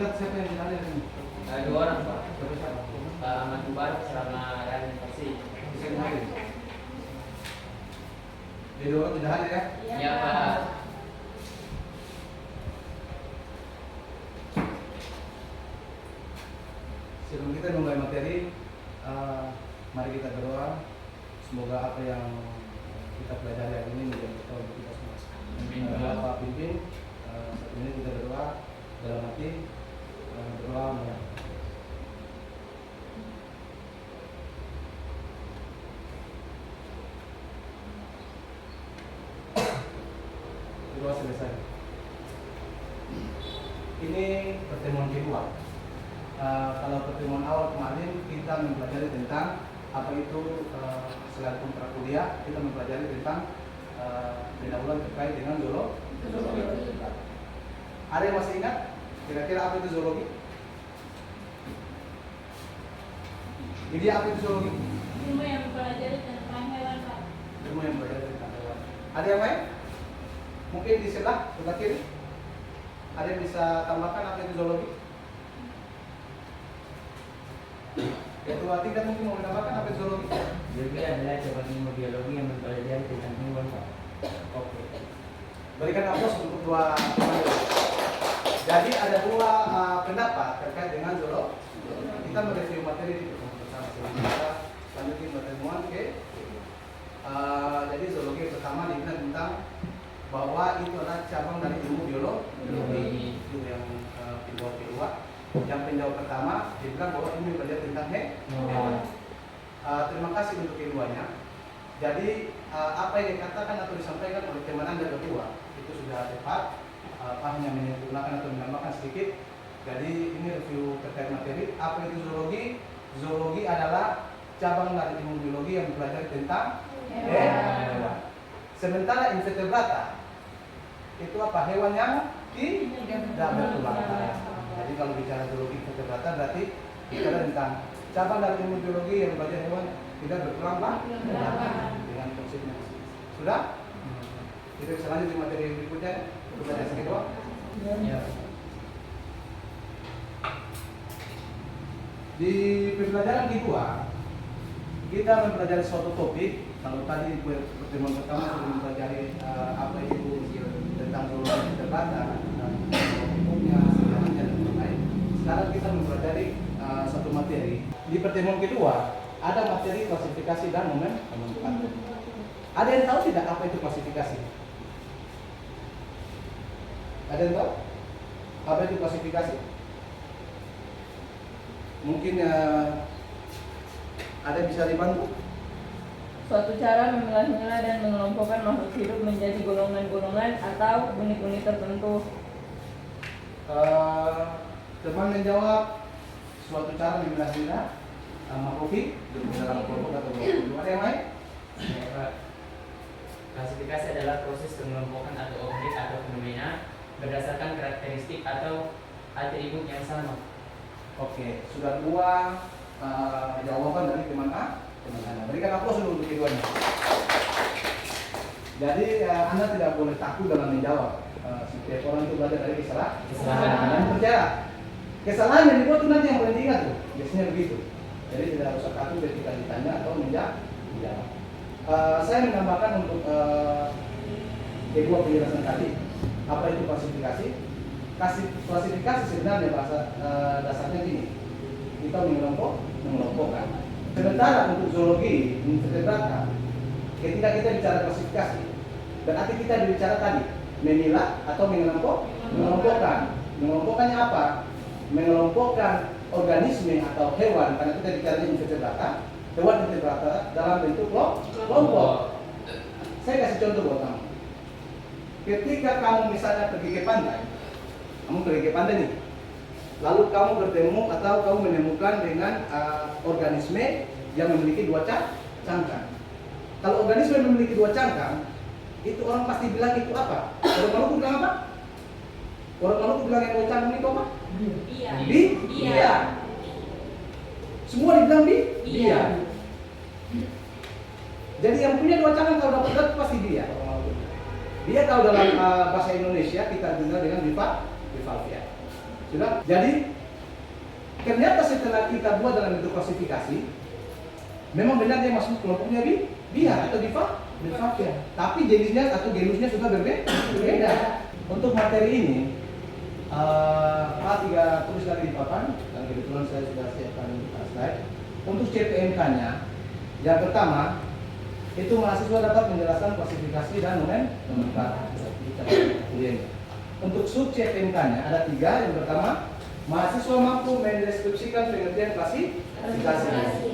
kandidat siapa yang tidak hadir ini? Dua orang Pak. Siapa? Pak Ahmad Mubarak sama Rani Farsi. Bisa yang hadir. Jadi dua orang tidak hadir ya? Ya Pak. Sebelum kita mulai materi, mari kita berdoa. Semoga apa yang kita pelajari hari ini menjadi bekal untuk kita semua. Amin. Bapak pimpin, saat ini kita berdoa dalam hati, berdoa menyapa. Berdoa selesai. Ini pertemuan kedua. Kalau pertemuan awal kemarin kita mempelajari tentang apa itu selain kontrak kuliah, kita mempelajari tentang pendahuluan terkait dengan zoologi. Ada yang masih ingat kira-kira apa itu zoologi? Ini apa itu zoologi? Ilmu yang mempelajari tentang hewan, Pak. Ilmu yang belajar tentang hewan. Ada yang lain? Mungkin di sebelah kiri. Ada yang bisa tambahkan apa itu zoologi? Ketua tingkat mungkin mau menambahkan apa itu zoologi? Zoologi adalah cabang ilmu biologi yang mempelajari tentang hewan Pak. Oke. Berikan aplaus untuk dua teman. Jadi ada dua pendapat terkait dengan zoologi. Kita mereview materi di pertemuan pertama. Sebelum kita lanjutin pertemuan ke jadi zoologi pertama dibilang tentang bahwa itu adalah cabang dari ilmu biologi. Itu yang penjawab kedua. Yang penjawab pertama dibilang bahwa ini belajar tentang hewan. Terima kasih untuk keduanya. Jadi apa yang dikatakan atau disampaikan oleh teman Anda berdua itu sudah tepat. Pak hanya menyempurnakan atau menambahkan sedikit. Jadi ini review terkait materi. Apa itu zoologi? Zoologi adalah cabang dari ilmu biologi yang mempelajari tentang hewan. Sementara invertebrata itu apa? Hewan yang tidak bertulang. Jadi kalau bicara zoologi invertebrata berarti bicara tentang cabang dari ilmu biologi yang belajar hewan tidak bertulang Pak? Dengan konsepnya. Sudah? Kita bisa lanjut di materi berikutnya untuk belajar kedua. Ya. Di pembelajaran kedua kita mempelajari suatu topik. Kalau tadi pertemuan pertama sudah mempelajari apa itu tentang zoologi invertebrata, hukumnya, sejarahnya dan lain-lain. Sekarang kita mempelajari satu materi. Di pertemuan kedua ada materi klasifikasi dan nomenklatur. Ada yang tahu tidak apa itu klasifikasi? Ada yang tahu apa itu klasifikasi? Mungkin ada yang bisa dibantu? Suatu cara memilah-milah dan mengelompokkan makhluk hidup menjadi golongan-golongan atau unit-unit tertentu. Teman menjawab suatu cara memilah-milah makhluk hidup dalam kelompok atau kelompok. Ada yang lain? Ya, Pak. Klasifikasi adalah proses pengelompokan atau objek atau fenomena berdasarkan karakteristik atau atribut yang sama. Oke, sudah dua jawaban dari teman A, teman Anda. Berikan aplaus dulu untuk keduanya. Jadi Anda tidak boleh takut dalam menjawab. Setiap orang itu belajar dari kesalahan. Dan percaya kesalahan yang dibuat itu nanti yang paling diingat tuh. Biasanya begitu. Jadi tidak usah takut ketika ditanya atau menjawab. Saya menambahkan untuk kedua penjelasan tadi. Apa itu klasifikasi? Klasifikasi sebenarnya bahasa dasarnya gini. Kita mengelompokkan. Sementara untuk zoologi invertebrata, ketika kita bicara klasifikasi, berarti kita berbicara tadi memilah atau mengelompokkan. Mengelompokkannya apa? Mengelompokkan organisme atau hewan, karena kita bicara invertebrata, hewan invertebrata dalam bentuk kelompok. Saya kasih contoh buat kamu. Ketika kamu misalnya pergi ke pantai, nih, lalu kamu bertemu atau kamu menemukan dengan organisme yang memiliki dua cangkang. Kalau organisme yang memiliki dua cangkang, itu orang pasti bilang itu apa? Orang Maluku bilang apa? Orang Maluku bilang yang dua cangkang itu apa? Bia. Semua dibilang bia. Jadi yang punya dua cangkang kalau dapat itu pasti bia. Dia kalau dalam bahasa Indonesia kita dengar dengan bivalvia. Sudah? Jadi ternyata setelah kita buat dalam bentuk klasifikasi, memang benar dia masuk kelompoknya biak atau Bivalvia. Tapi jenisnya atau genusnya sudah berbeda. Untuk materi ini, Pak tulis lagi di papan, dan kebetulan saya sudah siapkan slide. Untuk CPMK-nya, yang pertama itu mahasiswa dapat menjelaskan klasifikasi dan nomenklatur. Untuk sub CPMK-nya ada 3. Yang pertama, mahasiswa mampu mendeskripsikan pengertian klasifikasi.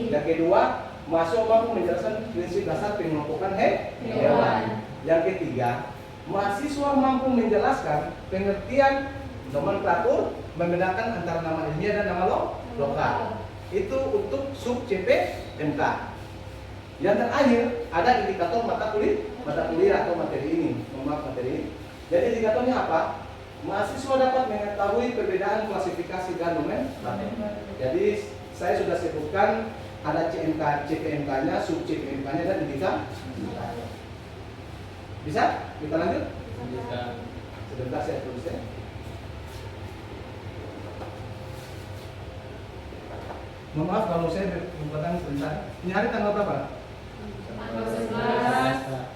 Yang kedua, mahasiswa mampu menjelaskan prinsip dasar pengelompokan hewan. Yang ketiga, mahasiswa mampu menjelaskan pengertian nomenklatur, membedakan antara nama ilmiah dan nama lokal. Itu untuk sub CPMK. Yang terakhir ada indikator mata kuliah atau materi ini. Materi ini. Jadi indikatornya apa? Mahasiswa dapat mengetahui perbedaan klasifikasi dan nomenklatur. Jadi saya sudah sebutkan ada CPMK-nya, sub CPMK-nya dan indikator. Bisa? Kita lanjut? Bisa. Sebentar saya tulis ya. Mohon maaf kalau saya berkekuatan sebentar. Ini hari tanggal berapa? Tanggal 11.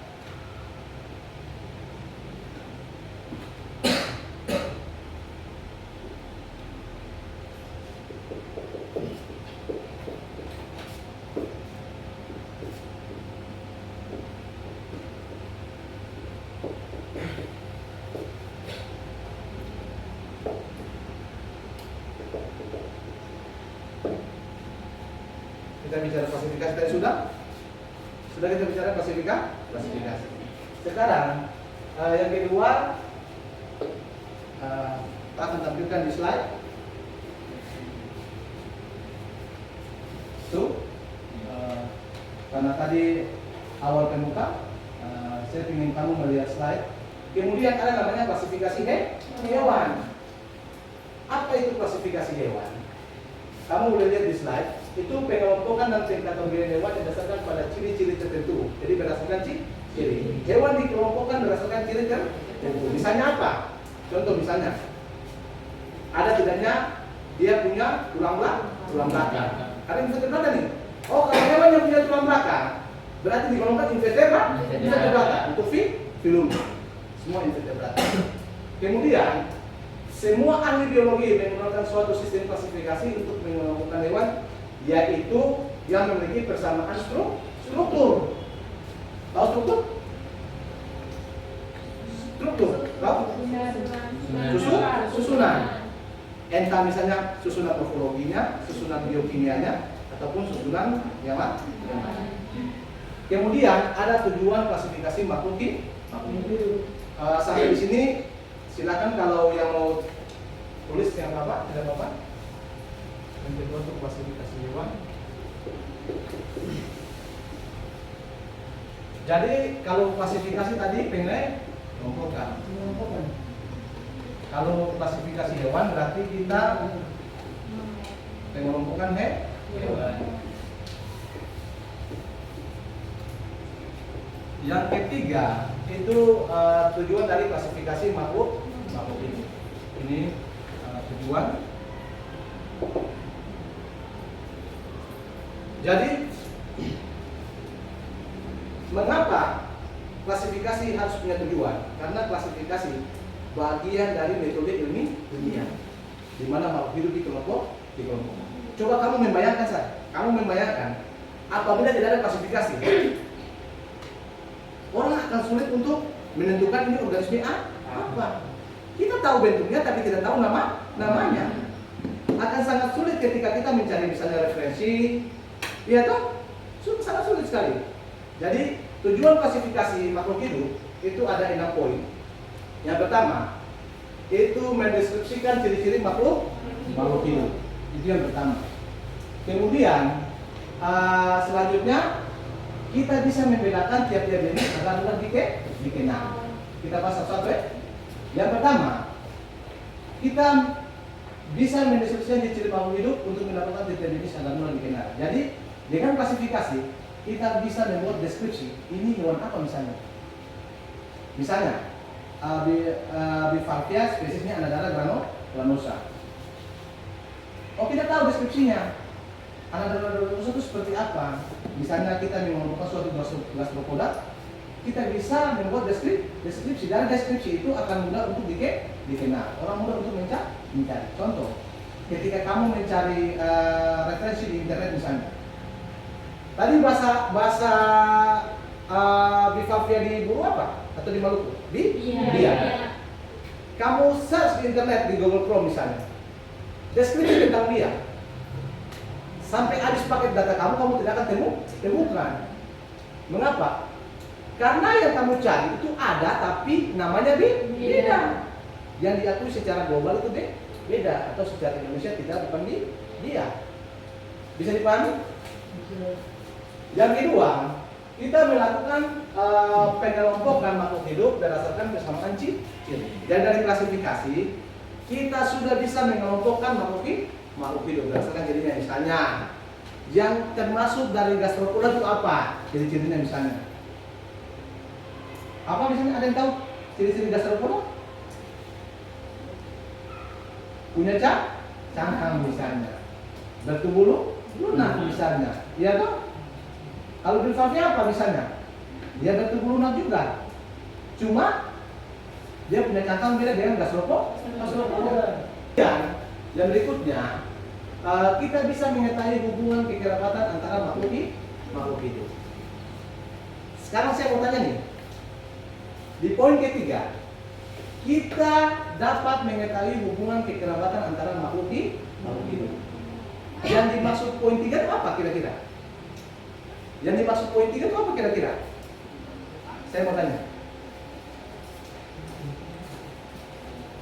Kita bicara klasifikasi tadi sudah kita bicara klasifikasi. Sekarang yang kedua, Pak akan tampilkan di slide. Tuh, karena tadi awal pembuka, saya ingin kamu melihat slide. Kemudian ada namanya klasifikasi hewan. Apa itu klasifikasi hewan? Kamu boleh lihat di slide. Itu pengelompokan dan pengkategorian hewan berdasarkan pada ciri-ciri tertentu. Jadi berdasarkan ciri. Hewan dikelompokkan berdasarkan ciri tertentu. Misalnya apa? Contoh misalnya, ada tidaknya dia punya tulang belakang. Ada invertebrata nih. Oh, kalau hewan yang punya tulang belakang, berarti digolongkan invertebrata. Untuk filum. Semua invertebrata. Kemudian semua ahli biologi menggunakan suatu sistem klasifikasi untuk mengelompokkan hewan, yaitu yang memiliki persamaan struktur. Tahu struktur? Tahu? Susunan. Entah misalnya susunan morfologinya, susunan biokimianya, ataupun susunan yang lain. Kemudian ada tujuan klasifikasi makhluk hidup. Sampai di sini silakan kalau yang mau tulis yang apa, tidak apa-apa. Yang kedua untuk klasifikasi hewan. Jadi kalau klasifikasi tadi mengelompokkan. Kalau klasifikasi hewan berarti kita mengelompokkan hewan. Yang ketiga itu tujuan dari klasifikasi makhluk hidup. Ini tujuan. Jadi mengapa klasifikasi harus punya tujuan? Karena klasifikasi bagian dari metode ilmiah, di mana makhluk hidup dikelompokkan. Coba kamu membayangkan, apabila tidak ada klasifikasi, orang akan sulit untuk menentukan ini organisme apa. Kita tahu bentuknya tapi tidak tahu namanya. Akan sangat sulit ketika kita mencari misalnya referensi. Iya toh? Sangat sulit sekali. Jadi tujuan klasifikasi makhluk hidup itu ada 6 poin. Yang pertama, itu mendeskripsikan ciri-ciri makhluk hidup. Itu yang pertama. Kemudian selanjutnya kita bisa membedakan tiap-tiap jenis agar mudah dikenal. Kita bahas satu-satu ya. Yang pertama, kita bisa mendeskripsikan ciri makhluk hidup untuk mendapatkan tiap jenis agar mudah dikenal. Jadi dengan klasifikasi kita bisa membuat deskripsi. Ini hewan apa misalnya? Misalnya Bivalvia spesiesnya Anadara granosa. Oh, kita tahu deskripsinya. Anadrol itu seperti apa? Misalnya kita mengelompokkan suatu gastropoda, kita bisa membuat deskripsi. Dari deskripsi itu akan mudah untuk dikenal. Orang mudah untuk mencari. Contoh, ketika kamu mencari referensi di internet misalnya, tadi bahasa bivalvia di Buru apa? Atau di Maluku? Bia. Kamu search di internet di Google Chrome misalnya, deskripsi tentang Bia. Sampai habis paket data kamu tidak akan temukan. Mengapa? Karena yang kamu cari itu ada, tapi namanya beda. Yang diakui secara global itu beda, atau secara Indonesia bukan dia. Bisa dipahami? Yang kedua, kita melakukan pengelompokan makhluk hidup berdasarkan kesamaan ciri. Dan dari klasifikasi, kita sudah bisa mengelompokkan makhluk hidup berdasarkan cirinya. Misalnya, yang termasuk dari gastropoda itu apa? Ciri-cirinya misalnya. Apa misalnya, ada yang tahu ciri-ciri gastropoda? Punya cangkang misalnya, bertubuh lunak misalnya, iya toh? Kalau bivalvia apa misalnya? Dia bertubuh lunak juga, cuma dia punya cangkang beda dengan gastropoda. Dan yang berikutnya, kita bisa mengetahui hubungan kekerabatan antara makhluk hidup. Sekarang saya mau tanya nih, di poin ketiga, kita dapat mengetahui hubungan kekerabatan antara makhluk hidup. Yang dimaksud poin 3 itu apa kira-kira? Yang dimaksud poin 3 itu apa kira-kira? Saya mau tanya.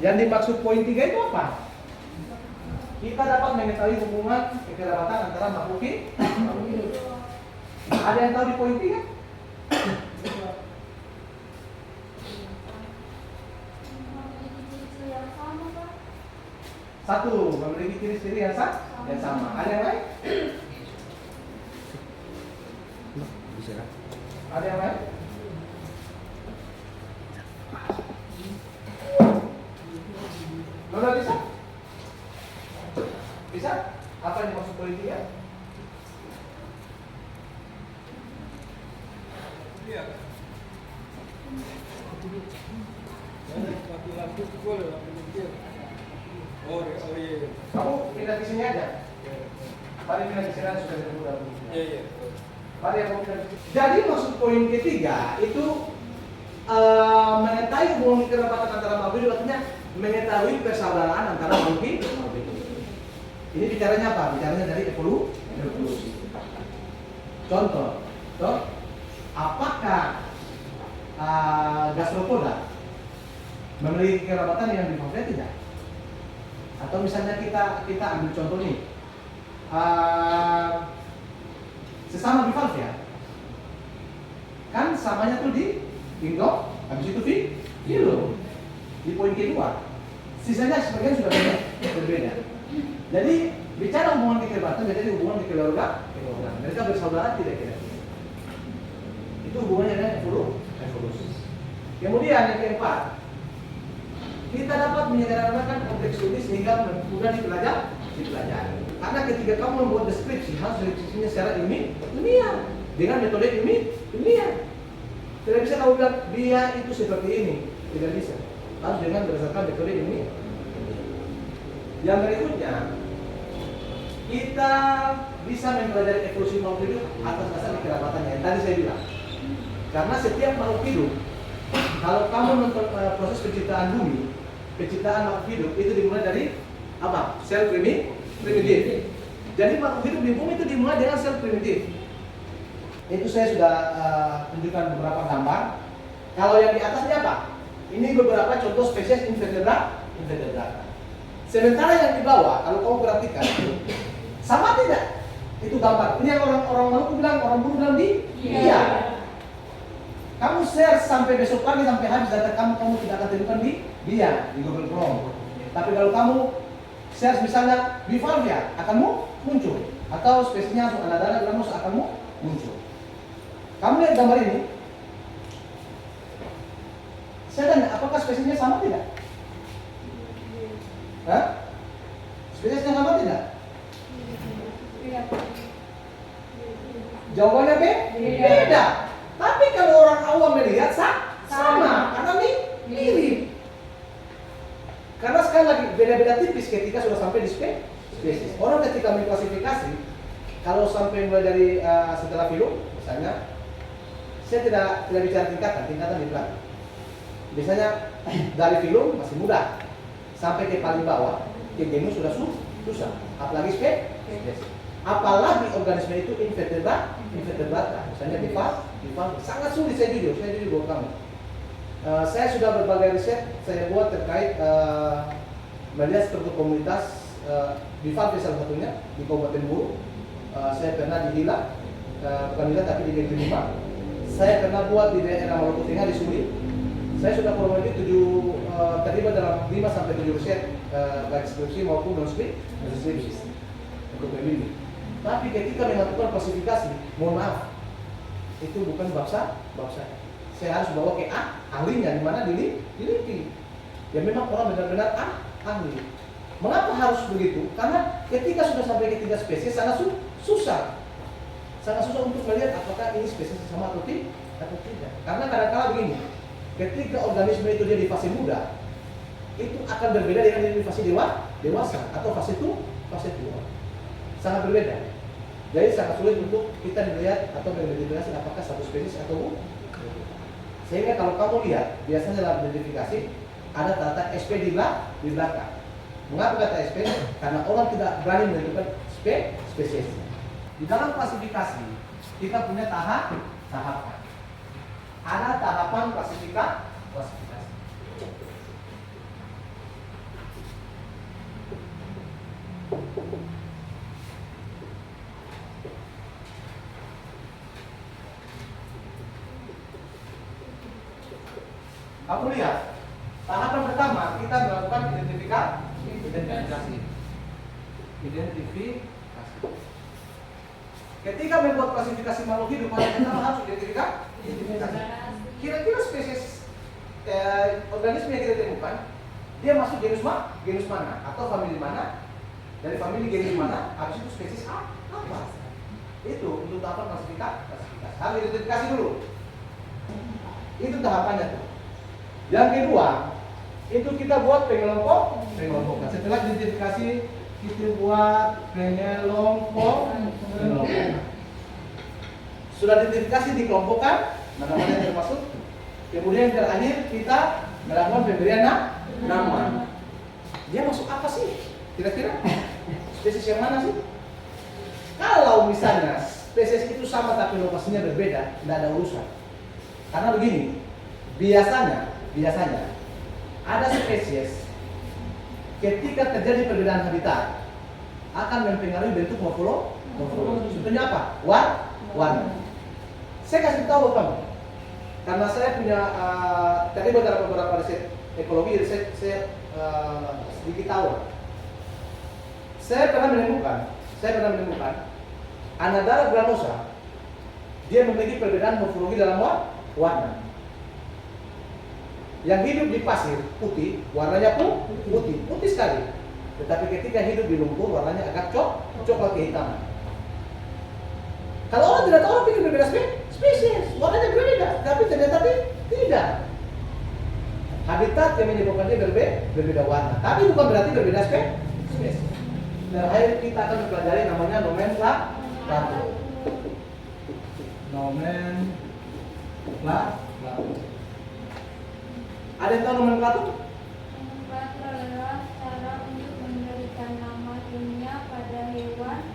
Yang dimaksud poin 3 itu apa? Kita dapat mengetahui hubungan kekerabatan antara makhluk hidup. Ada yang tahu di poin 3? Satu, memiliki ciri-ciri yang sama. Ada yang lain? Ada yang lain? Nona bisa? Bisa? Apa yang dimaksud politik ya? Iya. Laki-laki boleh Oh iya. Kamu pindah di sini aja. Mari pindah di sini sudah ketemu dalam. Iya. Mari aku pindah. Jadi maksud poin ketiga itu mengetahui hubungan kekerabatan antara makhluk hidup, artinya mengetahui persaudaraan antara makhluk hidup. Ini bicaranya apa? Bicaranya dari evolusi. Contoh, apakah gastropoda memiliki kerabatan yang bivalvia tidak? Atau misalnya kita ambil contoh nih, sesama bivalvia, kan samanya tuh di indok, habis itu filo. Di poin kedua, sisanya sebagian sudah berbeda. Jadi bicara hubungan kekerabatan, jadi hubungan kekeluargaan. Mereka bersaudara tidak kira. Itu hubungannya dengan evolusi. Kemudian yang keempat, kita dapat menyederhanakan kompleksulis sehingga mudah dipelajari. Karena ketika kamu membuat deskripsi, harus deskripsinya secara ilmiah dengan metode ilmiah. Tidak bisa kamu bilang dia itu seperti ini, tidak bisa. Harus dengan berdasarkan metode ilmiah. Yang berikutnya, kita bisa mempelajari evolusi makhluk hidup atas dasar kekerabatannya. Yang tadi saya bilang, karena setiap makhluk hidup, kalau kamu nonton proses penciptaan bumi, penciptaan makhluk hidup itu dimulai dari apa? Sel primitif. Jadi makhluk hidup di bumi itu dimulai dengan sel primitif. Itu saya sudah tunjukkan beberapa gambar. Kalau yang di atasnya apa? Ini beberapa contoh spesies invertebrata. Sementara yang di bawah, kalau kamu perhatikan, sama tidak? Itu gambar. Ini yang orang Maluku bilang, orang Buru bilang iya. Kamu share sampai besok pagi sampai habis data kamu tidak akan temukan di Google Chrome. Tapi kalau kamu share misalnya bivalvia akan muncul, atau spesiesnya Anadana granus akan muncul. Kamu lihat gambar ini. Saya tanya, apakah spesiesnya sama tidak? Hah? Spesiesnya sama tidak? Jawabannya beda. Tapi kalau orang awam melihat sama, karena mirip. Karena sekali lagi beda-beda tipis ketika sudah sampai di spesies. Orang ketika mengklasifikasi, kalau sampai mulai dari setelah film, misalnya, saya tidak bicara tingkatan di belakang. Biasanya dari film masih mudah, sampai ke paling bawah, ke genus sudah susah. Apalagi spesies. Apalagi organisme itu invertebrata, misalnya bivalve, sangat sulit. Saya jujur buat kamu. Saya sudah berbagai riset saya buat terkait melihat struktur komunitas bivalve salah satunya di Kabupaten Buru. Saya pernah di Hila, bukan Hila tapi di Negeri 5. Saya pernah buat di daerah Maluku Tengah di Suli. Saya sudah kurang lebih terlibat dalam 5 sampai 7 riset baik skripsi maupun non skripsi untuk pemilih. Tapi ketika melakukan klasifikasi, mohon maaf, itu bukan bangsa. Saya harus bawa ke ahlinya, di mana diliti. Ya memang orang benar-benar ahli. Mengapa harus begitu? Karena ketika sudah sampai ke 3 spesies sangat susah. Sangat susah untuk melihat apakah ini spesies sama atau tidak. Karena kadang-kala begini, ketika organisme itu dia di fase muda, itu akan berbeda dengan di fase dewasa atau fase tua. Sangat berbeda. Jadi sangat sulit untuk kita melihat atau mengidentifikasi apakah satu spesies atau bukan. Sehingga kalau kamu lihat, biasanya dalam identifikasi ada tanda SP di belakang. Mengapa kata SP? Karena orang tidak berani menentukan spesies. Di dalam klasifikasi, kita punya tahapan. Ada tahapan klasifikasi. Kamu lihat, tahapan pertama kita melakukan identifikasi. Ketika membuat klasifikasi makhluk hidup, kita harus identifikasi. Kira-kira spesies organisme yang kita temukan, dia masuk genus mana atau famili mana? Dari famili genus mana? Habis itu spesies apa? Itu untuk tahapan klasifikasi. Harus identifikasi dulu. Itu tahapannya tuh. Yang kedua, itu kita buat pengelompokan. Setelah identifikasi, kita buat pengelompokan. Sudah identifikasi dikelompokkan, mana-mana yang termasuk. Kemudian terakhir kita melakukan pemberian nama. Dia masuk apa sih? Kira-kira spesies yang mana sih? Kalau misalnya spesies itu sama tapi lokasinya berbeda, tidak ada urusan. Karena begini, biasanya ada spesies ketika terjadi perbedaan habitat akan mempengaruhi bentuk morfologi. Contohnya apa? Warna. Saya kasih tahu kamu, karena saya punya terlibat dalam beberapa riset ekologi, saya sedikit tahu. Saya pernah menemukan Anadara granosa, dia memiliki perbedaan morfologi dalam warna. Yang hidup di pasir putih, warnanya pun putih sekali. Tetapi ketika hidup di lumpur, warnanya agak coklat kehitaman. Kalau orang tidak tahu, orang pikir berbeda spesies, warnanya berbeda, tapi ternyata tidak. Habitat yang menyebabkan dia berbeda warna, tapi bukan berarti berbeda spesies. Terakhir kita akan mempelajari namanya nomenklatur. Ada yang tahu nomenklatur? Nomenklatur adalah cara untuk memberikan nama ilmiah pada hewan,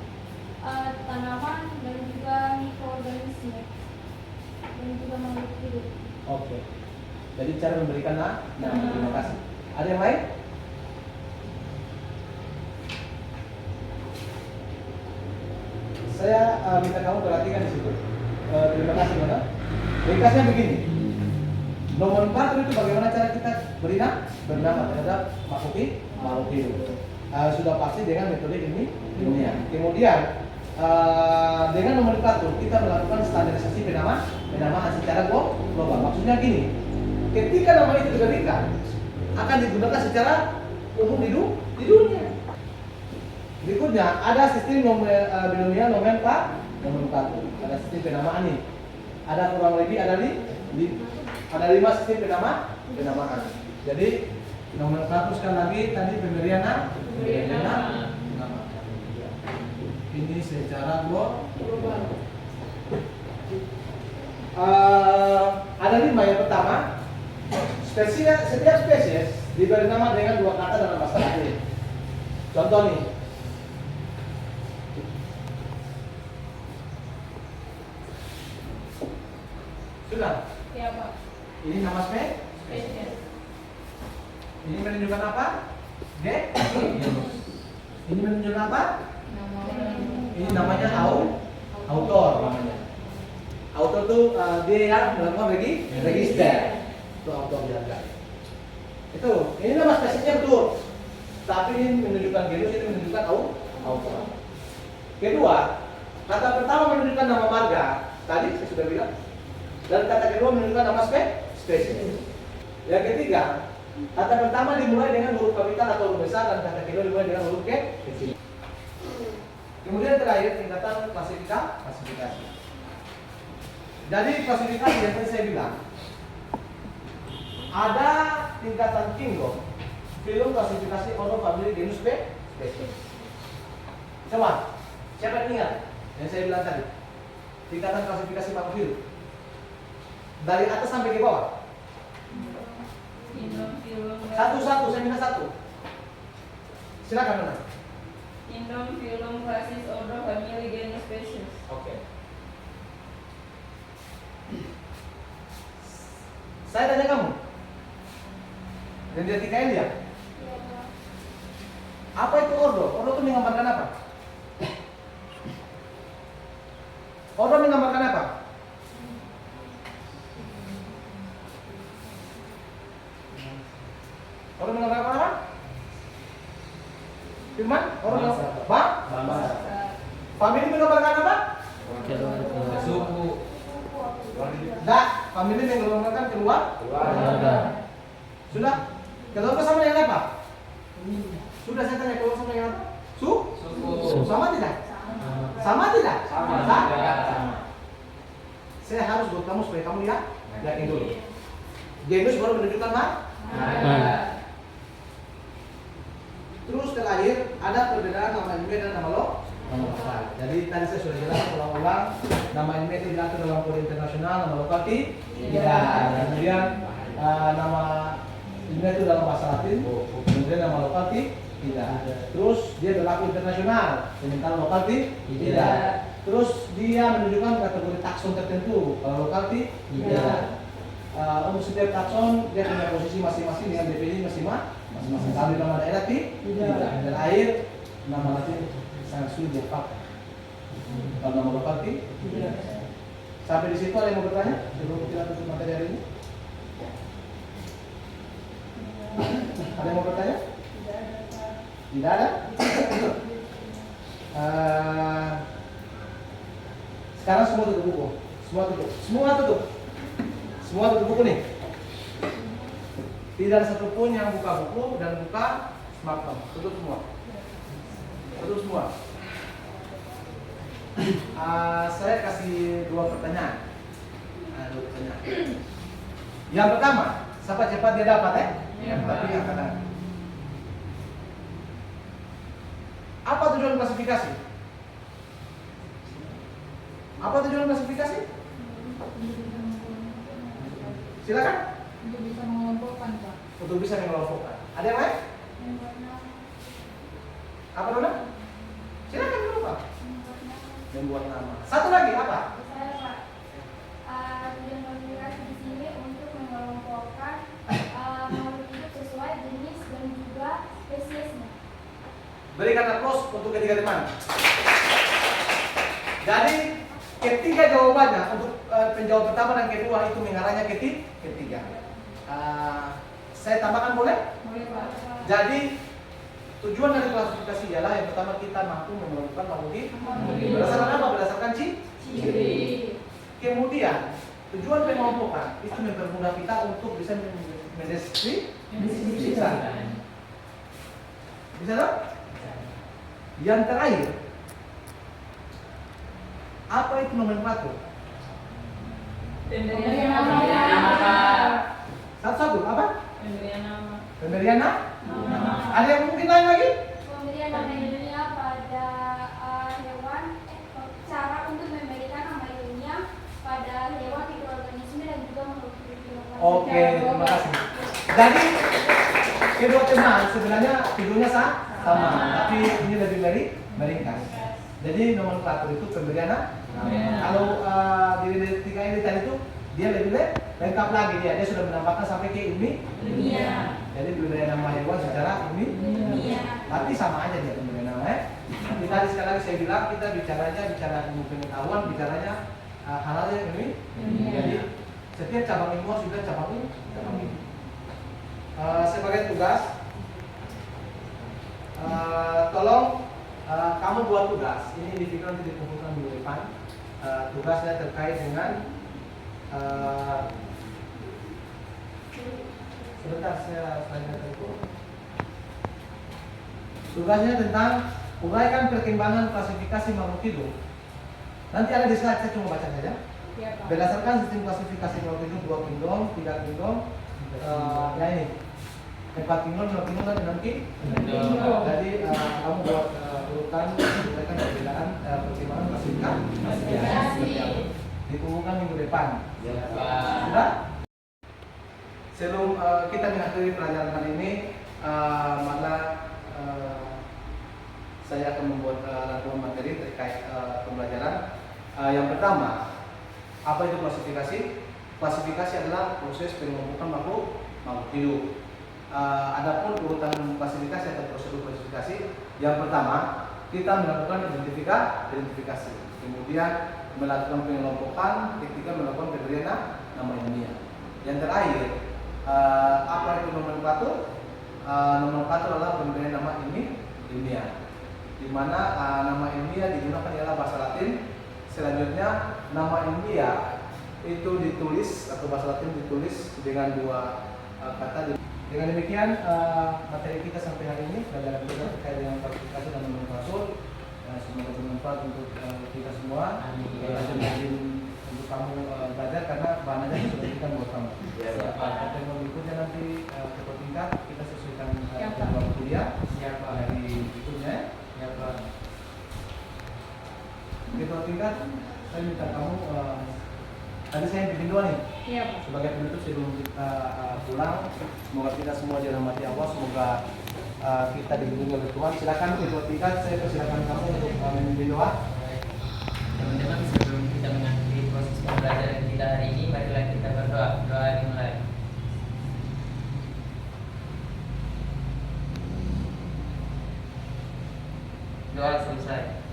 tanaman, dan juga mikroorganisme, dan juga makhluk hidup. Oke. Jadi cara memberikan nama. Terima kasih. Ada yang lain? Saya minta kamu perhatikan di situ. Terima kasih, Mana. Ringkasnya begini. Nomenklatur itu bagaimana cara kita bernama terhadap makhluk hidup. Sudah pasti dengan metode ilmiah. Kemudian dengan nomenklatur kita melakukan standarisasi penamaan secara global. Maksudnya gini, ketika nama itu diberikan akan digunakan secara umum di dunia. Berikutnya ada sistem binomial nomenklatur. nomenklatur. Ada sistem penamaan nih. Ada kurang lebih ada 5 sistem penamaan. Jadi nomenklatur sekali lagi tadi pemberian nama. Ini secara global. Ada 5 yang pertama. Setiap spesies diberi nama dengan 2 kata dalam bahasa Latin. Contoh nih. Sudah. Ya Pak. Ini nama Spesies. Ini menunjukkan apa? Genus. Ini menunjukkan apa? Nama orang. Ini namanya autor namanya. Autor tuh dia yang melakukan register. Itu autor jaga. Itu. Ini nama spesiesnya betul. Tapi ini menunjukkan genus, itu menunjukkan autor. Kedua, kata pertama menunjukkan nama marga. Tadi saya sudah bilang. Dan kata kedua menunjukkan nama spesies. Yang ketiga, kata pertama dimulai dengan huruf kapital atau huruf besar dan kata kedua dimulai dengan huruf kecil. Kemudian terakhir tingkatan klasifikasi. Jadi klasifikasi yang tadi saya bilang ada tingkatan kingdom, film klasifikasi ordo family genus spesies. Coba, siapa yang ingat yang saya bilang tadi? Tingkatan klasifikasi makhluk hidup. Dari atas sampai ke bawah. Satu-satu, saya minta satu. Silakan Nona. Kingdom, phylum, clasis, order, family, genus, species. Oke. Saya tanya kamu. Dan dia tikain dia. Apa itu ordo? Ordo itu menggambarkan apa? Ordo menggambarkan apa? Ordo menggambarkan apa? Firman? Ordo Bangsa. Family menggambarkan apa? Suku. Enggak, family menggambarkan keluarga. Sudah? Keluarga sama dengan apa? Sudah saya tanya keluarga sama dengan apa? Suku. Sama tidak? Sama tidak? Sama. Saya harus buat kamu supaya kamu yakin dulu. Genus baru menunjukkan Terus terakhir ada perbedaan nama ilmiah dan nama lokal. Jadi tadi saya sudah jelaskan ulang-ulang, nama ilmiah itu diatur dalam kode internasional, nama lokal tidak. Kemudian nama ilmiah itu dalam bahasa Latin, kemudian nama lokal tidak. Terus dia berlaku internasional, sementara lokal tidak. Terus dia menunjukkan kategori takson tertentu, kalau lokal tidak. Untuk setiap takson dia punya posisi masing-masing dengan definisi masing-masing. Kalau di nama daerah tidak. Dan air nama Latin sangat sulit dihafal. Kalau nama lokal tidak. Sampai di situ ada yang mau bertanya sebelum kita tutup materi hari ini? Ada yang mau bertanya? Tidak ada? Sekarang semua tutup buku. Semua tutup buku nih. Tidak ada satupun yang buka buku dan buka smartphone. Tutup semua. Saya kasih dua pertanyaan. Yang pertama, siapa cepat dia dapat Tapi yang kadang. Apa tujuan klasifikasi? Silakan. Untuk bisa mengelompokkan, Pak. Untuk bisa mengelompokkan. Ada yang lain? Apa Nona? Silakan dulu Pak. Membuat nama. Satu lagi apa? Saya, Pak. Tujuan klasifikasi di sini untuk mengelompokkan makhluk hidup sesuai jenis dan juga spesiesnya. Berikan aplaus untuk ketiga teman. Jadi ketiga jawabannya untuk penjawab pertama dan kedua itu mengarahnya ketiga. Saya tambahkan boleh? Boleh Pak. Jadi tujuan dari klasifikasi ialah yang pertama kita mampu menentukan makhluk hidup. Berdasarkan apa? Berdasarkan ciri. Kemudian tujuan pengelompokan itu mempermudah kita untuk bisa mendeskripsikan. Bisa tak? Yang terakhir Apa itu nomenklatur? Pemberian Nama, nama. Pak. Satu-satu apa? Pemberian nama. Pemberian Nama. Ada yang mungkin lain lagi? Pemberian nama ilmiah pada hewan, cara untuk memberikan nama ilmiah pada hewan, mikroorganisme dan juga makhluk hidup di lokasi. Oke, terima kasih. Jadi kedua teman sebenarnya videonya sama, tapi ini lebih meringkas. Jadi nomenklatur itu pemberian nama. Kalau di tiga ini tadi itu dia lebih lengkap lagi, dia sudah menambahkan sampai ke Ilmiah. Jadi pemberian nama hewan secara Ilmiah. tapi sama aja dia pemberian nama ya. Tapi tadi sekali lagi saya bilang kita bicara ilmu pengetahuan, bicaranya hal-hal yang ini. Jadi setiap cabang ilmu harus juga cabang ilmu. Sebagai tugas, tolong kamu buat tugas. Ini individu nanti dikumpulkan di depan. Tugasnya terkait dengan sebentar saya tanyakan itu. Tugasnya tentang uraikan perkembangan klasifikasi makhluk hidup. Nanti ada di slide, saya cuma baca saja. Iya, Pak. Berdasarkan sistem klasifikasi makhluk hidup 2 kingdom, 3 kingdom, ya ini 4 kingdom, 5 kingdom dan 6 kingdom. Jadi kamu buat urutan uraikan perbedaan perkembangan klasifikasi. Dikumpulkan minggu depan. Sudah? Sebelum kita mengakhiri pelajaran kali ini, maka saya akan membuat rangkuman materi terkait pembelajaran. Yang pertama, apa itu klasifikasi? Klasifikasi adalah proses pengelompokan makhluk hidup. Adapun urutan klasifikasi atau prosedur klasifikasi, yang pertama kita melakukan identifikasi, kemudian melakukan pengelompokan, ketiga melakukan pemberian nama ilmiah. Yang terakhir, apa itu nomenklatur? Nomenklatur adalah pemberian nama ilmiah, di mana nama ilmiah digunakan ialah bahasa Latin. Selanjutnya nama ilmiah itu ditulis atau bahasa Latin ditulis dengan 2 kata. Dengan demikian materi kita sampai hari ini pelajaran kita terkait dengan klasifikasi dan nomenklatur. Semoga bermanfaat untuk kita semua. Untuk kamu belajar karena bahannya sudah kita buat kamu. Pertemuan berikutnya nanti ketua tingkat kita sesuaikan jadwal kuliah dari berikutnya. Ketua tingkat, saya minta kamu tadi saya bikin doa nih. Iya, Pak. Sebagai penutup sebelum kita pulang, semoga kita semua dirahmati Allah, semoga kita dilindungi oleh Tuhan. Silakan ketua tingkat, saya persilakan kamu untuk memimpin doa. Teman-teman, sebelum kita mengakhiri proses pembelajaran kita hari ini, marilah kita berdoa. Doa dimulai. Doa selesai.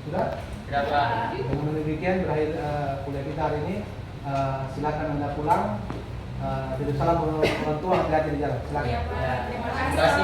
Sudah? Berapa? Dengan demikian berakhir kuliah kita hari ini. Silakan Anda pulang. Titip salam orang tua, hati-hati di jalan. Silakan. Iya, Pak. Terima kasih. Terima kasih